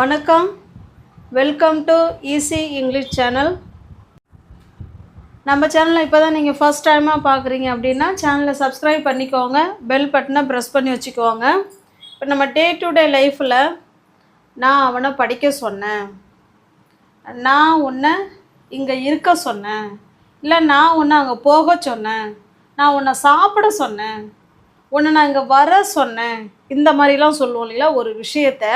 வணக்கம், welcome to easy English channel. நம்ம சேனலை இப்போ தான் நீங்கள் ஃபஸ்ட் டைமாக பார்க்குறீங்க அப்படின்னா சேனலை சப்ஸ்கிரைப் பண்ணிக்கோங்க, பெல் பட்டனை ப்ரெஸ் பண்ணி வச்சுக்கோங்க. இப்போ நம்ம டே டு டே லைஃப்பில் நான் அவனை படிக்க சொன்னேன், நான் உன்னை இங்கே இருக்க சொன்னேன், இல்லை நான் உன்னை அங்கே போக சொன்னேன், நான் உன்னை சாப்பிட சொன்னேன், உன்னை நான் இங்கே வர சொன்னேன், இந்த மாதிரிலாம் சொல்லுவோம் இல்லைங்களா. ஒரு விஷயத்த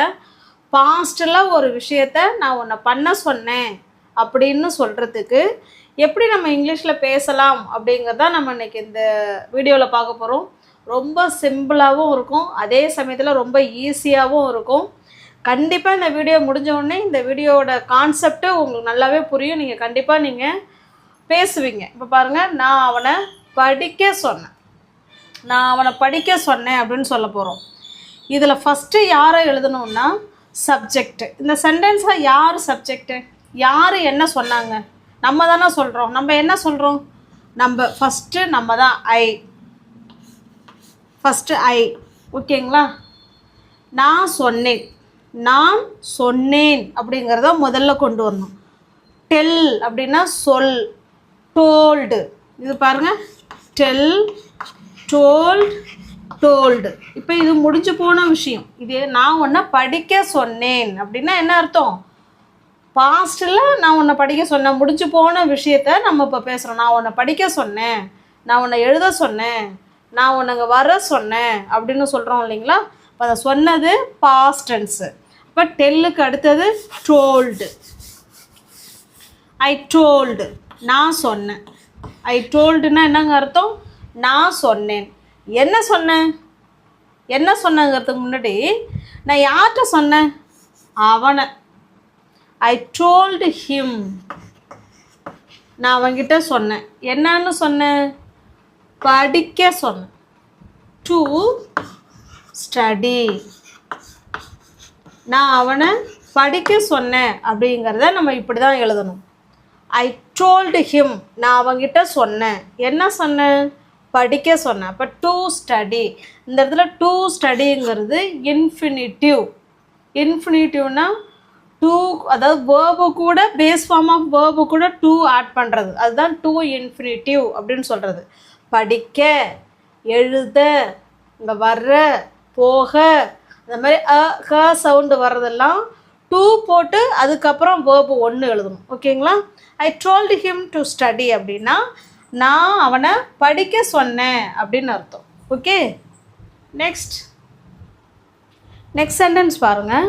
பாஸ்ட்டில் ஒரு விஷயத்த நான் உன்னை பண்ண சொன்னேன் அப்படின்னு சொல்கிறதுக்கு எப்படி நம்ம இங்கிலீஷில் பேசலாம் அப்படிங்கிறத நம்ம இன்றைக்கி இந்த வீடியோவில் பார்க்க போகிறோம். ரொம்ப சிம்பிளாகவும் இருக்கும், அதே சமயத்தில் ரொம்ப ஈஸியாகவும் இருக்கும். கண்டிப்பாக இந்த வீடியோ முடிஞ்ச உடனே இந்த வீடியோவோட கான்செப்ட்டு உங்களுக்கு நல்லாவே புரியும், நீங்கள் கண்டிப்பாக நீங்கள் பேசுவீங்க. இப்போ பாருங்கள், நான் அவனை படிக்க சொன்னேன், நான் அவனை படிக்க சொன்னேன் அப்படின்னு சொல்ல போகிறோம். இதில் ஃபஸ்ட்டு யாரை எழுதணுன்னா சப்ஜெக்ட். இந்த சென்டென்ஸில் யார் சப்ஜெக்டு, யார் என்ன சொன்னாங்க, நம்ம தானே சொல்கிறோம். நம்ம என்ன சொல்கிறோம், நம்ம ஃபஸ்ட்டு நம்ம தான் ஃபஸ்ட்டு ஓகேங்களா. நான் சொன்னேன், நான் சொன்னேன் அப்படிங்கிறத முதல்ல கொண்டு வரணும். டெல் அப்படின்னா சொல், டோல்டு. இது பாருங்கள், டெல், டோல்டு, டோல்டு. இப்போ இது முடிஞ்சு போன விஷயம். இது நான் உன்னை படிக்க சொன்னேன் அப்படின்னா என்ன அர்த்தம், பாஸ்ட்டில் நான் உன்னை படிக்க சொன்னேன், முடிஞ்சு போன விஷயத்த நம்ம இப்போ பேசுகிறோம். நான் உன்னை படிக்க சொன்னேன், நான் உன்னை எழுத சொன்னேன், நான் உன்னை அங்கே வர சொன்னேன் அப்படின்னு சொல்கிறோம் இல்லைங்களா. இப்போ அதை சொன்னது பாஸ்ட் டென்ஸு. இப்போ டெல்லுக்கு அடுத்தது டோல்டு. ஐ டோல்டு, நான் சொன்னேன். ஐ டோல்டுன்னா என்னங்க அர்த்தம், நான் சொன்னேன். என்ன சொன்னேன், என்ன சொன்னங்கிறதுக்கு முன்னாடி நான் யார்கிட்ட சொன்னேன், அவனை. ஐ டோல்டு ஹிம், நான் அவன்கிட்ட சொன்னேன். என்னன்னு சொன்னேன், படிக்க சொன்னேன். டு ஸ்டடி, நான் அவனை படிக்க சொன்னேன் அப்படிங்கிறத நம்ம இப்படி தான் எழுதணும். ஐ டோல்டு ஹிம், நான் அவன்கிட்ட சொன்னேன். என்ன சொன்னேன், படிக்க சொன்னேன். அப்போ டு ஸ்டடி, இந்த இடத்துல டு ஸ்டடிங்கிறது இன்ஃபினிட்டிவ். இன்ஃபினிட்டிவ்னா டூ, அதாவது வேர்பு கூட, பேஸ் ஃபார்ம் ஆஃப் வேர்பு கூட டூ ஆட் பண்ணுறது, அதுதான் டு இன்ஃபினிட்டிவ் அப்படின்னு சொல்கிறது. படிக்க, எழுத, இங்கே வர்ற, போக, இந்த மாதிரி க சவுண்டு வர்றதெல்லாம் டூ போட்டு அதுக்கப்புறம் வேர்பு ஒன்று எழுதணும். ஓகேங்களா. ஐ டோல்டு ஹிம் டு ஸ்டடி அப்படின்னா நான் அவனை படிக்க சொன்னேன் அப்படின்னு அர்த்தம். ஓகே, நெக்ஸ்ட் சென்டென்ஸ் பாருங்கள்.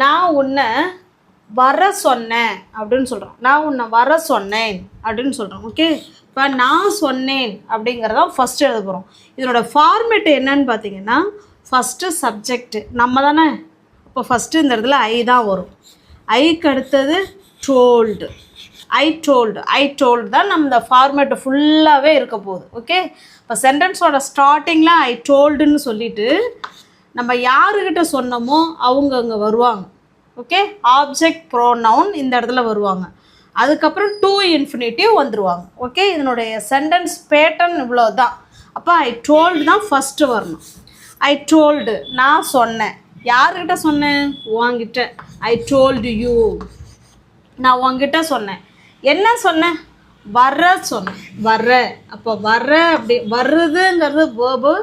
நான் உன்னை வர சொன்னேன் அப்படின்னு சொல்கிறோம், நான் உன்னை வர சொன்னேன் அப்படின்னு சொல்கிறோம். ஓகே, இப்போ நான் சொன்னேன் அப்படிங்கிறதான் ஃபஸ்ட்டு எழுத போகிறோம். இதனோட ஃபார்மேட்டு என்னன்னு பார்த்தீங்கன்னா, ஃபஸ்ட்டு சப்ஜெக்டு நம்ம தானே. இப்போ ஃபஸ்ட்டு இந்த இடத்துல ஐ தான் வரும். ஐக்கு அடுத்தது டோல்டு. ஐ டோல்டு தான் நம்ம இந்த ஃபார்மேட்டு ஃபுல்லாகவே இருக்க போகுது. ஓகே, இப்போ சென்டென்ஸோட ஸ்டார்டிங்கில் ஐ டோல்டுன்னு சொல்லிவிட்டு நம்ம யாருக்கிட்ட சொன்னோமோ அவங்க அங்கே வருவாங்க. ஓகே, ஆப்ஜெக்ட் ப்ரோனவுன் இந்த இடத்துல வருவாங்க. அதுக்கப்புறம் டு இன்ஃபினிட்டிவ் வந்துடுவாங்க. ஓகே, இதனுடைய சென்டென்ஸ் பேட்டர்ன் இவ்வளோ தான். அப்போ ஐ டோல்டு தான் ஃபஸ்ட்டு வரணும். ஐ டோல்டு, நான் சொன்னேன். யாருக்கிட்ட சொன்னேன், உன்கிட்ட. ஐ டோல்டு யூ, நான் உன்கிட்ட சொன்னேன். என்ன சொன்னேன், வர்ற சொன்னேன். வர்ற, அப்போ வர்ற அப்படி வருதுங்கிறது வேர்பு,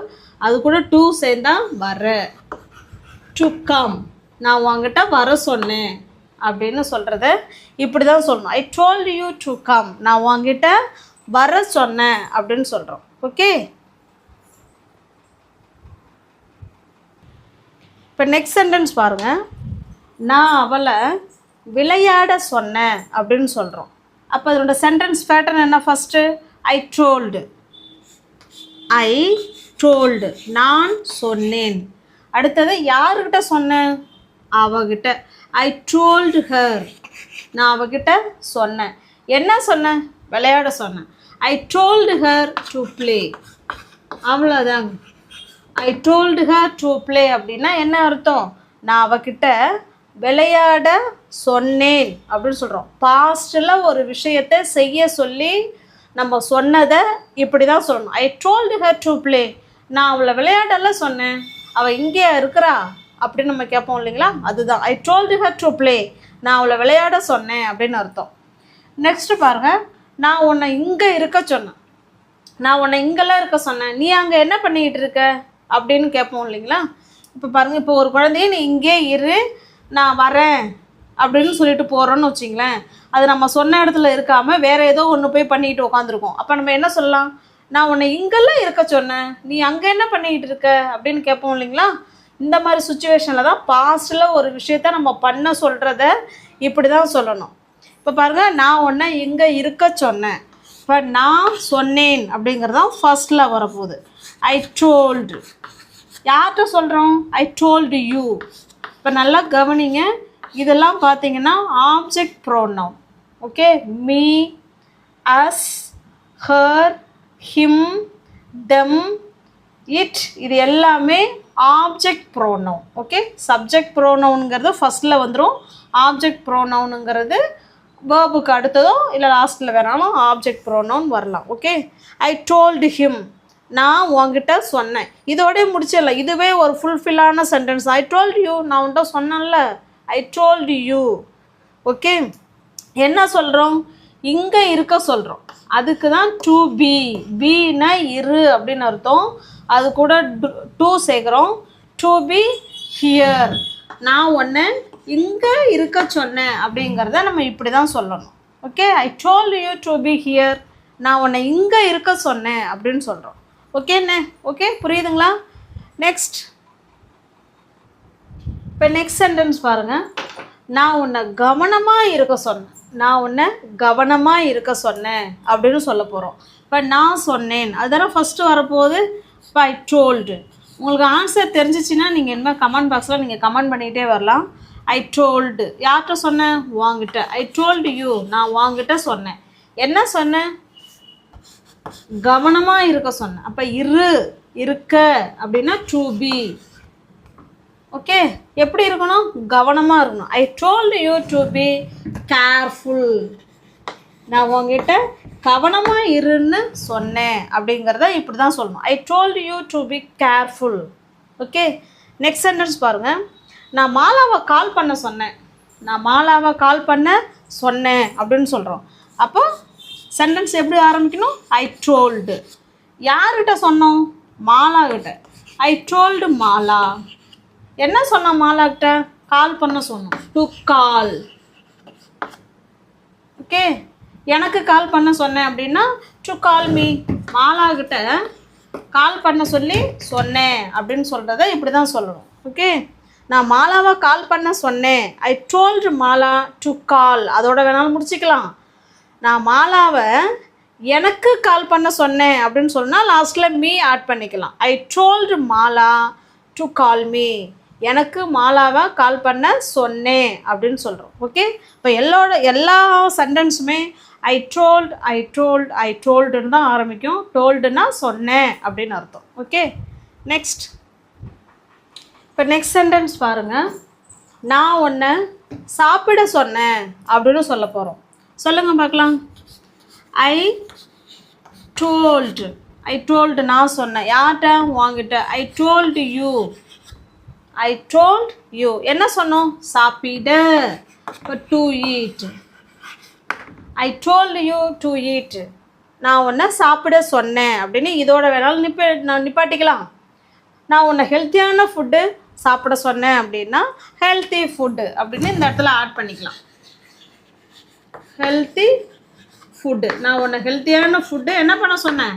அது கூட டூ சேர்ந்தா வர்ற. டு கம், நான் உங்ககிட்ட வர சொன்னேன் அப்படின்னு சொல்கிறத இப்படி தான் சொல்லணும். ஐ டோல்டு யூ டு கம், நான் உங்ககிட்ட வர சொன்னேன் அப்படின்னு சொல்கிறோம். ஓகே, இப்போ நெக்ஸ்ட் சென்டென்ஸ் பாருங்கள். நான் அவளை விளையாட சொன்னேன் அப்படின்னு சொல்கிறோம். அப்போ அதனோட சென்டென்ஸ் பேட்டர்ன் என்ன, ஃபஸ்ட்டு ஐ டோல்டு, நான் சொன்னேன். அடுத்தது யாருக்கிட்ட சொன்னேன், அவகிட்ட. ஐ டோல்டு ஹர், நான் அவகிட்ட சொன்னேன். என்ன சொன்னேன், விளையாட சொன்னேன். I told her to play, அவ்வளோதாங்க. I told her to play அப்படின்னா என்ன அர்த்தம், நான் அவகிட்ட விளையாட சொன்னேன் அப்படின்னு சொல்கிறோம். பாஸ்ட்டில் ஒரு விஷயத்தை செய்ய சொல்லி நம்ம சொன்னதை இப்படி தான் சொல்லணும். ஐ டோல்டு ஹர் டு ப்ளே, நான் அவளை விளையாடலாம் சொன்னேன், அவள் இங்கே இருக்கிறா, அப்படின்னு நம்ம கேட்போம் இல்லைங்களா, அதுதான் I told her to play, நான் அவளை விளையாட சொன்னேன் அப்படின்னு அர்த்தம். நெக்ஸ்ட்டு பாருங்கள், நான் உன்னை இங்கே இருக்க சொன்னேன், நான் உன்னை இங்கெல்லாம் இருக்க சொன்னேன், நீ அங்கே என்ன பண்ணிக்கிட்டு இருக்க அப்படின்னு கேட்போம் இல்லைங்களா. இப்போ பாருங்கள், இப்போ ஒரு குழந்தைய நீ இங்கே இரு நான் வரேன் அப்படின்னு சொல்லிட்டு போகிறோன்னு வச்சிங்களேன், அது நம்ம சொன்ன இடத்துல இருக்காமல் வேறு ஏதோ ஒன்று போய் பண்ணிக்கிட்டு உட்காந்துருக்கோம். அப்போ நம்ம என்ன சொல்லலாம், நான் உன்னை இங்கெல்லாம் இருக்க சொன்னேன், நீ அங்கே என்ன பண்ணிக்கிட்டு இருக்க அப்படின்னு கேட்போம் இல்லைங்களா. இந்த மாதிரி சுச்சுவேஷனில் தான் பாஸ்ட்டில் ஒரு விஷயத்த நம்ம பண்ண சொல்கிறத இப்படி தான் சொல்லணும். இப்போ பாருங்கள், நான் உன்னை இங்கே இருக்க சொன்னேன், இப்போ நான் சொன்னேன் அப்படிங்கிறதான் ஃபர்ஸ்டில் வரப்போகுது. ஐ டோல்டு, யார்கிட்ட சொல்கிறோம், ஐ டோல்டு யூ. இப்போ நல்லா கவனிங்க, இதெல்லாம் பார்த்தீங்கன்னா object pronoun. Okay, me, us, her, him, them, it, இது எல்லாமே ஆப்ஜெக்ட் ப்ரோனவுன். ஓகே, சப்ஜெக்ட் ப்ரோனவுனுங்கிறது ஃபஸ்ட்டில் வந்துடும், ஆப்ஜெக்ட் ப்ரோனவுனுங்கிறது வேர்புக்கு அடுத்ததோ இல்லை லாஸ்ட்டில் வேணாலும் ஆப்ஜெக்ட் ப்ரோனவுன் வரலாம். ஓகே, ஐ டோல்டு ஹிம், நான் உங்ககிட்ட சொன்னேன், இதோடய முடிச்சிடலாம். இதுவே ஒரு ஃபுல்ஃபில்லான சென்டென்ஸ். ஐ டோல்டு யூ, நான் உன்கிட்ட சொன்னேன்ல, ஐ டோல்டு யூ. ஓகே, என்ன சொல்கிறோம், இங்கே இருக்க சொல்கிறோம், அதுக்கு தான் டு பி, பீனா இரு அப்படின்னு அர்த்தம், அது கூட டூ சேர்க்குறோம், டு பி ஹியர், நான் ஒன்று இங்கே இருக்க சொன்னேன் அப்படிங்கிறத நம்ம இப்படி தான் சொல்லணும். Okay, I told you to be here, நான் உன்னை இங்கே இருக்க சொன்னேன் அப்படின்னு சொல்கிறோம். ஓகேண்ணே, ஓகே புரியுதுங்களா. நெக்ஸ்ட், இப்போ நெக்ஸ்ட் சென்டென்ஸ் பாருங்கள், நான் உன்னை கவனமாக இருக்க சொன்னேன், நான் உன்னை கவனமாக இருக்க சொன்னேன் அப்படின்னு சொல்ல போகிறோம். இப்போ நான் சொன்னேன் அதுதானே ஃபஸ்ட்டு வரப்போகுது. இப்போ ஐ டோல்டு, உங்களுக்கு ஆன்சர் தெரிஞ்சிச்சின்னா நீங்கள் என்ன கமெண்ட் பாக்ஸில் நீங்கள் கமெண்ட் பண்ணிகிட்டே வரலாம். ஐ டோல்டு, யார்கிட்ட சொன்னேன், வாங்கிட்ட. ஐ டோல்டு யூ, நான் வாங்கிட்ட சொன்னேன், என்ன சொன்னேன், கவனமாக இருக்க சொன்னேன். அப்போ இரு, இருக்க அப்படின்னா டு பி. ஓகே, எப்படி இருக்கணும், கவனமாக இருக்கணும். ஐ told you to be careful, நான் உங்ககிட்ட கவனமாக இருன்னு சொன்னேன் அப்படிங்கிறத இப்படி தான் சொல்லணும். ஐ told you to be careful. Okay, next sentence பாருங்கள், நான் மாலாவை கால் பண்ண சொன்னேன், நான் மாலாவை கால் பண்ண சொன்னேன் அப்படின்னு சொல்கிறோம். அப்போ சென்டென்ஸ் எப்படி ஆரம்பிக்கணும், ஐ டோல்டு, யார்கிட்ட சொன்னோம், மாலா கிட்ட. ஐ டோல்டு மாலா, என்ன சொன்னோம், மாலாக்கிட்ட கால் பண்ண சொன்னோம், டு கால். ஓகே, எனக்கு கால் பண்ண சொன்னேன் அப்படின்னா டு கால் மீ, மாலாக்கிட்ட கால் பண்ண சொல்லி சொன்னேன் அப்படின்னு சொல்கிறத இப்படி தான் சொல்லணும். ஓகே, நான் மாலாவை கால் பண்ண சொன்னேன், I told Mala to call, அதோட வேணாலும் முடிச்சிக்கலாம். நான் மாலாவை எனக்கு கால் பண்ண சொன்னேன் அப்படின்னு சொன்னால் லாஸ்ட்டில் மீ ஆட் பண்ணிக்கலாம். ஐ told Mala to call me, எனக்கு மாலாவை கால் பண்ண சொன்னேன் அப்படின்னு சொல்கிறோம். ஓகே, இப்போ எல்லா சென்டென்ஸுமே ஐ டோல்டு ஐ டோல்டு ஐ டோல்டுன்னு தான் ஆரம்பிக்கும். டோல்டுனா சொன்னேன் அப்படின்னு அர்த்தம். ஓகே, நெக்ஸ்ட், இப்போ நெக்ஸ்ட் சென்டென்ஸ் பாருங்கள், நான் உன்னை சாப்பிட சொன்னேன் அப்படின்னு சொல்ல போகிறோம். சொல்லுங்கள் பார்க்கலாம். ஐ டோல்டு, ஐ டோல்டு நான் சொன்னேன், யார்கிட்ட, வாங்கிட்ட. ஐ told you, I told you, என்ன சொன்னோம், சாப்பிட. இப்போ to eat, I told you to eat, நான் உன்னை சாப்பிட சொன்னேன் அப்படின்னு இதோட வேணாலும் நிப்பாட்டிக்கலாம். நான் உன்னை ஹெல்த்தியான ஃபுட்டு சாப்பிட சொன்னேன் அப்படின்னா ஹெல்த்தி ஃபுட்டு அப்படின்னு இந்த இடத்துல ஆட் பண்ணிக்கலாம். ஹெல்த்தி ஃபுட்டு, நான் உன்னை ஹெல்த்தியான ஃபுட்டு என்ன பண்ண சொன்னேன்,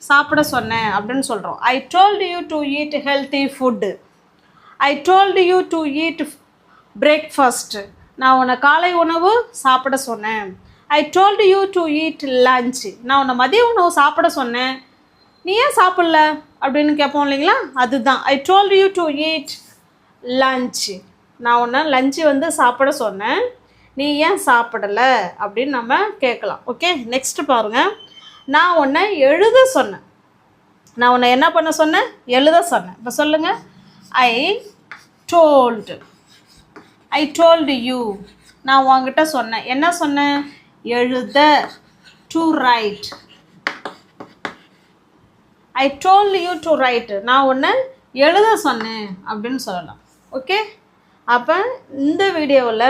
சாப்பிட சொன்னேன் அப்படின்னு சொல்கிறோம். ஐ told you to eat healthy food. I told you to eat breakfast, நான் உன்னை காலை உணவு சாப்பிட சொன்னேன். I told you to eat lunch, நான் உன்னை மதிய உணவு சாப்பிட சொன்னேன், நீ ஏன் சாப்பிடல அப்படின்னு கேட்போம் இல்லைங்களா, அதுதான் I told you to eat lunch, நான் உன்னை லஞ்சு வந்து சாப்பிட சொன்னேன், நீ ஏன் சாப்பிடலை அப்படின்னு நம்ம கேட்கலாம். ஓகே, நெக்ஸ்ட்டு பாருங்கள், நான் உன்னை எழுத சொன்னேன், நான் உன்னை என்ன பண்ண சொன்னேன், எழுத சொன்னேன். இப்போ சொல்லுங்கள், ஐ டோல்டு, ஐ டோல்டு யூ, நான் உங்ககிட்ட சொன்னேன், என்ன சொன்னேன், எழுத, to right. I told you to right, நான் உன்னை எழுத சொன்னேன் அப்படின்னு சொல்லலாம். ஓகே. அப்போ இந்த வீடியோவில்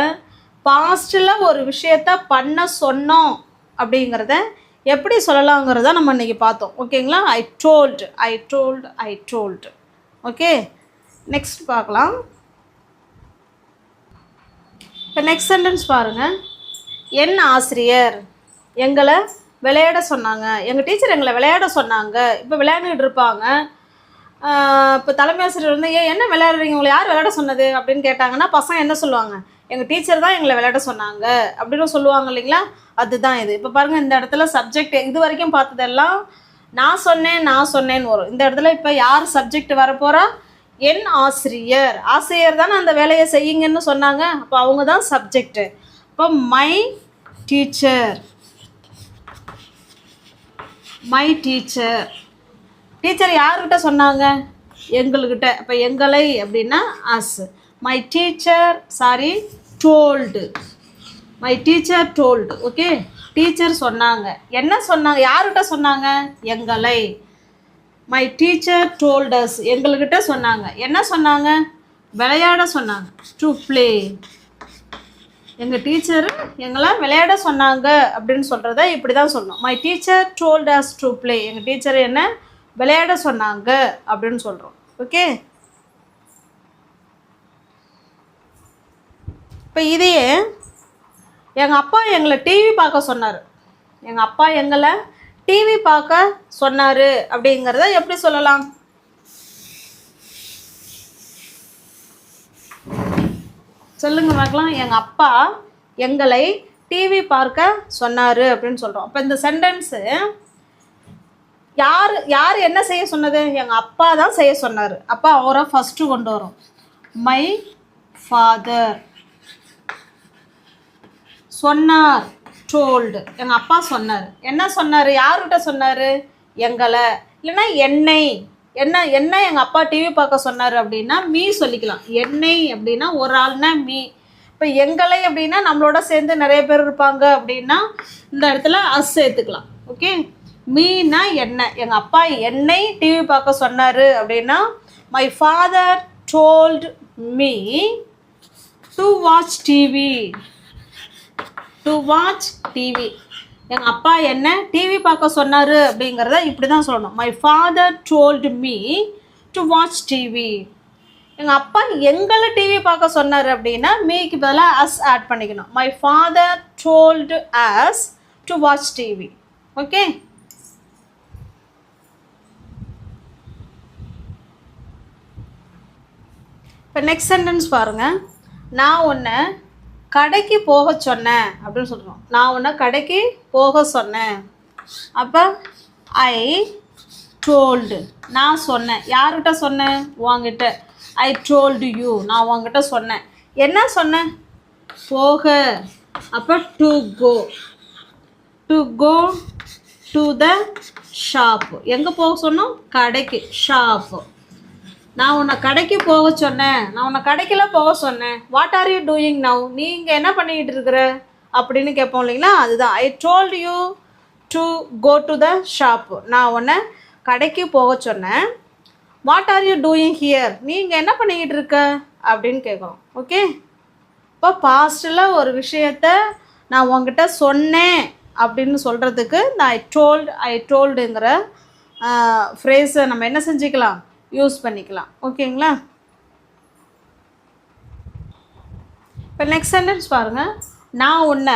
பாஸ்ட்டில் ஒரு விஷயத்த பண்ண சொன்னோம் அப்படிங்கிறத எப்படி சொல்லலாங்கிறத நம்ம இன்றைக்கி பார்த்தோம். ஓகேங்களா? ஐ டோல்டு. ஓகே, நெக்ஸ்ட் பார்க்கலாம். இப்போ நெக்ஸ்ட் சென்டென்ஸ் பாருங்கள். என் ஆசிரியர் எங்களை விளையாட சொன்னாங்க. எங்கள் டீச்சர் எங்களை விளையாட சொன்னாங்க. இப்போ விளையாண்டுட்டு இருப்பாங்க. இப்போ தலைமை ஆசிரியர் வந்து என்ன விளையாடுறீங்க, உங்களை யார் விளையாட சொன்னது அப்படின்னு கேட்டாங்கன்னா பசங்க என்ன சொல்லுவாங்க, எங்கள் டீச்சர் தான் எங்களை விளையாட சொன்னாங்க அப்படின்னு சொல்லுவாங்க இல்லைங்களா? அதுதான் இது. இப்போ பாருங்கள், இந்த இடத்துல சப்ஜெக்ட் இது வரைக்கும் பார்த்ததெல்லாம் நான் சொன்னேன்னு வரும். இந்த இடத்துல இப்போ யார் சப்ஜெக்ட் வரப்போகிறா? என் ஆசிரியர். ஆசிரியர் தானே அந்த வேலையை செய்யுங்கன்னு சொன்னாங்க. அப்போ அவங்க தான் சப்ஜெக்டு. இப்போ மை டீச்சர். டீச்சர் யார்கிட்ட சொன்னாங்க? எங்கள்கிட்ட. இப்போ எங்களை அப்படின்னா us. My teacher told. Okay, teacher சொன்னாங்க. என்ன சொன்னாங்க? யார்கிட்ட சொன்னாங்க? எங்களை. My teacher told us. எங்கள்கிட்ட சொன்னாங்க. என்ன சொன்னாங்க? விளையாட சொன்னாங்க. To play. எங்கள் டீச்சர் எங்களை விளையாட சொன்னாங்க அப்படின்னு சொல்கிறத இப்படி தான் சொல்லணும். My teacher told us to play. எங்கள் டீச்சர் என்ன விளையாட சொன்னாங்க அப்படின்னு சொல்கிறோம். ஓகே, இப்போ இதையே எங்கள் அப்பா எங்களை டிவி பார்க்க சொன்னார். எங்கள் அப்பா எங்களை டிவி பார்க்க சொன்னார் அப்படிங்கிறத எப்படி சொல்லலாம்? சொல்லுங்க பார்க்கலாம். எங்கள் அப்பா எங்களை டிவி பார்க்க சொன்னார் அப்படின்னு சொல்கிறோம். அப்போ இந்த சென்டென்ஸு யார் என்ன செய்ய சொன்னது? எங்கள் அப்பா தான் செய்ய சொன்னார். அப்போ அவரை ஃபஸ்ட்டு கொண்டு வரும். My father. சொன்னார், டோல்டு. எங்கள் அப்பா சொன்னார். என்ன சொன்னார்? யார்கிட்ட சொன்னார்? எங்களை. இல்லைன்னா என்னை. என்ன எங்கள் அப்பா டிவி பார்க்க சொன்னார் அப்படின்னா மீ சொல்லிக்கலாம். என்னை அப்படின்னா ஒரு ஆள்னா மீ. இப்போ எங்களை அப்படின்னா நம்மளோட சேர்ந்து நிறைய பேர் இருப்பாங்க அப்படின்னா இந்த இடத்துல அஸ் சேர்த்துக்கலாம். ஓகே, மீனா என்ன. எங்கள் அப்பா என்னை டிவி பார்க்க சொன்னார் அப்படின்னா my father told me to watch TV. எங்கள் அப்பா என்ன டிவி பார்க்க சொன்னார் அப்படிங்கிறத இப்படி தான் சொல்லணும். My father told me to watch TV. எங்கள் அப்பா எங்களை டிவி பார்க்க சொன்னார் அப்படின்னா மீக்கு பதிலாக அஸ் ஆட் பண்ணிக்கணும். My father told us to watch TV. Okay, இப்போ நெக்ஸ்ட் சென்டென்ஸ் பாருங்கள். நான் உன்னை கடைக்கு போக சொன்னேன் அப்படின்னு சொல்கிறோம். நான் உன்னை கடைக்கு போக சொன்னேன். அப்போ ஐ டோல்டு. நான் சொன்னேன். யார்கிட்ட சொன்னேன்? உங்ககிட்ட. I told you. நான் உங்ககிட்ட சொன்னேன். என்ன சொன்னேன்? போக. அப்போ to go to the shop. எங்கே போக சொன்னோம்? கடைக்கு. ஷாப்பு. நான் உன்னை கடைக்கு போக சொன்னேன். நான் உன்னை கடைக்கெல்லாம் போக சொன்னேன். What are you doing now? நீங்கள் என்ன பண்ணிக்கிட்டு இருக்கிற அப்படின்னு கேட்போம் இல்லைங்களா? அதுதான் I told you to go to the shop. நான் உன்னை கடைக்கு போக சொன்னேன். What are you doing here? நீங்கள் என்ன பண்ணிக்கிட்டு இருக்க அப்படின்னு கேட்குறோம். ஓகே, இப்போ பாஸ்ட்டில் ஒரு விஷயத்த நான் உங்ககிட்ட சொன்னேன் அப்படின்னு சொல்கிறதுக்கு இந்த ஐ டோல்டுங்கிற ஃப்ரேஸை நம்ம என்ன செஞ்சுக்கலாம்? யூஸ் பண்ணிக்கலாம். ஓகேங்களா? இப்போ நெக்ஸ்ட் சென்டென்ஸ் பாருங்கள். நான் உன்னை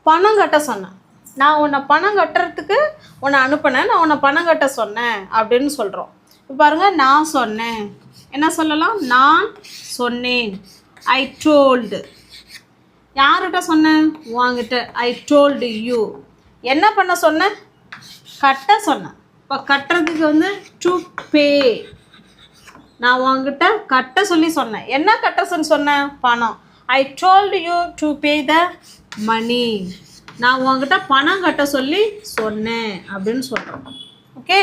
பணம் கட்ட சொன்னேன். நான் உன்னை பணம் கட்டுறதுக்கு உன்னை அனுப்பினேன். நான் உன்னை பணம் கட்ட சொன்னேன் அப்படின்னு சொல்கிறோம். இப்போ பாருங்கள், நான் சொன்னேன். என்ன சொல்லலாம்? நான் சொன்னேன். I told. யார்கிட்ட சொன்னேன்? உங்ககிட்ட. I told you. என்ன பண்ண சொன்னேன்? கட்ட சொன்னேன். இப்போ கட்டுறதுக்கு வந்து டு பே. நான் உங்ககிட்ட கட்ட சொல்லி சொன்னேன். என்ன கட்ட சொல்லி சொன்னேன்? பணம். I told you to pay the money. நான் உங்ககிட்ட பணம் கட்ட சொல்லி சொன்னேன் அப்படின்னு சொல்கிறோம். Okay,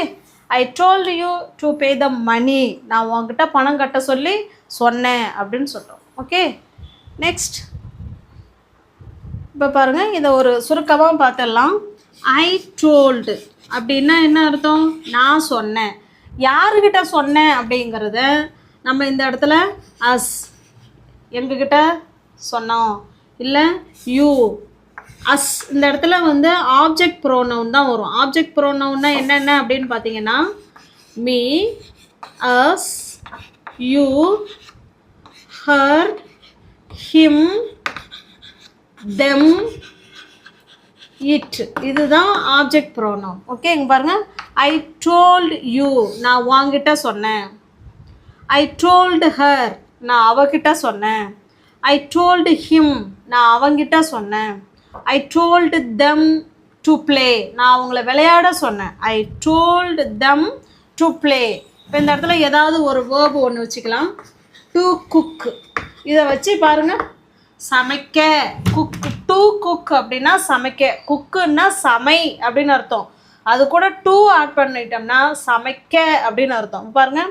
I told you to pay the money. நான் உங்ககிட்ட பணம் கட்ட சொல்லி சொன்னேன் அப்படின்னு சொல்கிறோம். ஓகே, நெக்ஸ்ட் இப்போ பாருங்கள், இதை ஒரு சுருக்கமாக பார்த்துடலாம். ஐ டோல்டு அப்படின்னா என்ன அர்த்தம்? நான் சொன்னேன். யாருக்கிட்ட சொன்னேன் அப்படிங்கிறத நம்ம இந்த இடத்துல அஸ் எங்ககிட்ட சொன்னோம், இல்லை யூ அஸ். இந்த இடத்துல வந்து ஆப்ஜெக்ட் ப்ரோனவுன் தான் வரும். ஆப்ஜெக்ட் ப்ரோனவுன்னா என்னென்ன அப்படின்னு பார்த்தீங்கன்னா me, us, you, her, him, them, it. இதுதான் ஆப்ஜெக்ட் ப்ரோனவுன். ஓகே, இங்கே பாருங்கள். ஐ டோல்ட் யூ, நான் உன்கிட்ட சொன்னேன். ஐ டோல்டு ஹர், நான் அவகிட்ட சொன்னேன். ஐ டோல்டு ஹிம், நான் அவங்கிட்ட சொன்னேன். I told them to play, நான் அவங்கள விளையாட சொன்னேன். I told them to play. இப்போ இந்த இடத்துல ஏதாவது ஒரு வேர்பு ஒன்று வச்சுக்கலாம். டு குக், இதை வச்சு பாருங்கள். சமைக்க, குக், டு குக் அப்படின்னா சமைக்க, குக்குன்னா சமை அப்படின்னு அர்த்தம். அது கூட டூ ஆட் பண்ணிட்டோம்னா சமைக்க அப்படின்னு அர்த்தம். பாருங்கள்,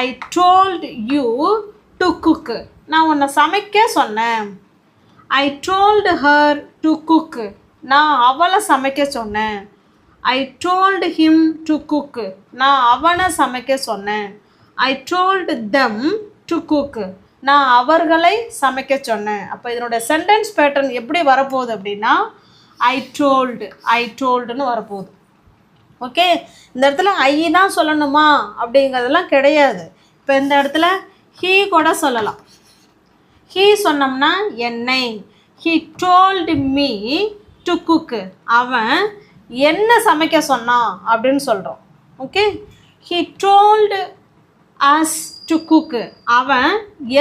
ஐ டோல்டு யூ டு குக், நான் உன்னை சமைக்க சொன்னேன். I told her to cook, நான் அவளை சமைக்க சொன்னேன். I told him to cook, நான் அவனை சமைக்க சொன்னேன். I told them to cook, நான் அவர்களை சமைக்க சொன்னேன். அப்போ இதனுடைய சென்டென்ஸ் பேட்டர்ன் எப்படி வரப்போகுது அப்படின்னா ஐ டோல்டுன்னு வரப்போகுது. ஓகே, இந்த இடத்துல ஐ தான் சொல்லணுமா அப்படிங்கிறதெல்லாம் கிடையாது. இப்போ இந்த இடத்துல ஹீ கூட சொல்லலாம். ஹீ சொன்னோம்னா என்னை. He told me to cook, அவன் என்ன சமைக்க சொன்னான் அப்படின்னு சொல்கிறோம். Okay, he told us to cook, அவன்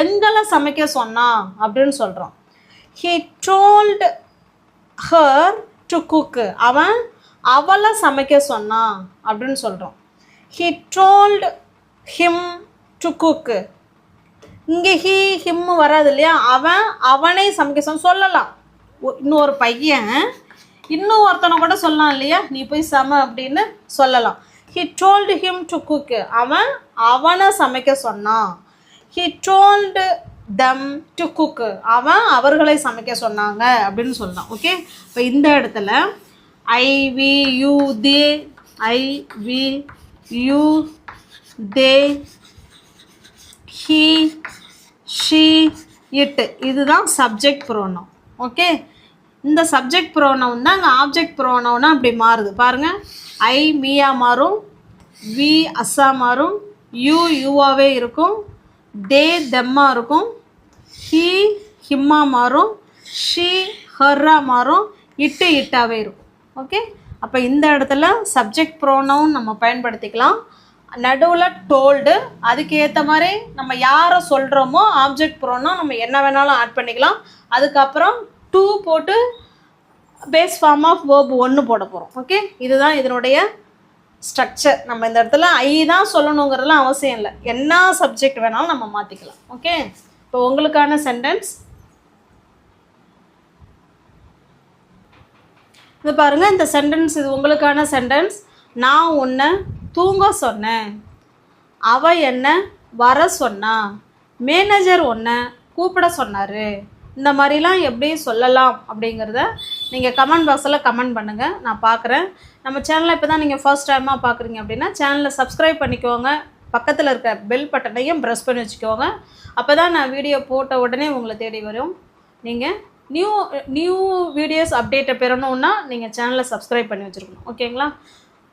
எங்களை சமைக்க சொன்னான் அப்படின்னு சொல்கிறோம். He told her to cook, அவன் அவளை சமைக்க சொன்னான் அப்படின்னு சொல்கிறோம். He told him to cook, இங்கே ஹீ ஹிம் வராது இல்லையா, அவன் அவனை சமைக்க சொல்லலாம். இன்னொரு பையன் இன்னும் ஒருத்தனை கூட சொல்லலாம் இல்லையா, நீ போய் சம அப்படின்னு சொல்லலாம். He told him to cook, அவன் அவனை சமைக்க சொன்னான். He told them to cook, அவன் அவர்களை சமைக்க சொன்னாங்க அப்படின்னு சொல்லலாம். ஓகே, இப்போ இந்த இடத்துல I we you they, I we you they, he she it, இதுதான் சப்ஜெக்ட் ப்ரோனவுன். ஓகே, இந்த சப்ஜெக்ட் ப்ரோனவுன் தான் அங்கே ஆப்ஜெக்ட் ப்ரோனவுனா அப்படி மாறுது. பாருங்கள், ஐ மீயா மாறும், வி அஸ்ஸா மாறும், யூ யூவாகவே இருக்கும், தே தெம்மா இருக்கும், ஹீ ஹிம்மா மாறும், ஷீ ஹர்ரா மாறும், இட்டு இட்டாகவே இருக்கும். ஓகே, அப்போ இந்த இடத்துல சப்ஜெக்ட் ப்ரோனவுன் நம்ம பயன்படுத்திக்கலாம். நடுவில் டோல்டு, அதுக்கு ஏற்ற மாதிரி நம்ம யாரை சொல்கிறோமோ ஆப்ஜெக்ட் ப்ரோனவுன் நம்ம என்ன வேணாலும் ஆட் பண்ணிக்கலாம். அதுக்கப்புறம் டூ போட்டு பேஸ் ஃபார்ம் ஆஃப் வேர்ப் 1 போட போகிறோம். ஓகே, இதுதான் இதனுடைய ஸ்ட்ரக்சர். நம்ம இந்த இடத்துல ஐ தான் சொல்லணுங்கிறதுலாம் அவசியம் இல்லை, என்ன சப்ஜெக்ட் வேணாலும் நம்ம மாற்றிக்கலாம். ஓகே, இப்போ உங்களுக்கான சென்டென்ஸ் இது பாருங்கள். இந்த சென்டென்ஸ் இது உங்களுக்கான சென்டென்ஸ். நான் உன்னை தூங்க சொன்னேன், அவ என்ன வர சொன்னா, மேனேஜர் உன்னை கூப்பிட சொன்னார். இந்த மாதிரிலாம் எப்படி சொல்லலாம் அப்படிங்கிறத நீங்கள் கமெண்ட் பாக்ஸில் கமெண்ட் பண்ணுங்கள், நான் பார்க்குறேன். நம்ம சேனலை இப்போ தான் நீங்கள் ஃபர்ஸ்ட் டைமாக பார்க்குறீங்க அப்படின்னா சேனலை சப்ஸ்கிரைப் பண்ணிக்கோங்க. பக்கத்தில் இருக்க பெல் பட்டனையும் ப்ரெஸ் பண்ணி வச்சுக்கோங்க. அப்போ தான் நான் வீடியோ போட்ட உடனே உங்களை தேடி வரும். நீங்கள் நியூ வீடியோஸ் அப்டேட்டை பெறணுன்னா நீங்கள் சேனலை சப்ஸ்கிரைப் பண்ணி வச்சுருக்கணும். ஓகேங்களா?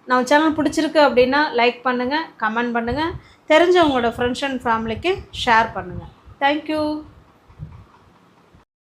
நம்ம சேனல் பிடிச்சிருக்கு அப்படின்னா லைக் பண்ணுங்கள், கமெண்ட் பண்ணுங்கள், தெரிஞ்சவங்களோட ஃப்ரெண்ட்ஸ் அண்ட் ஃபேமிலிக்கு ஷேர் பண்ணுங்கள். தேங்க்யூ.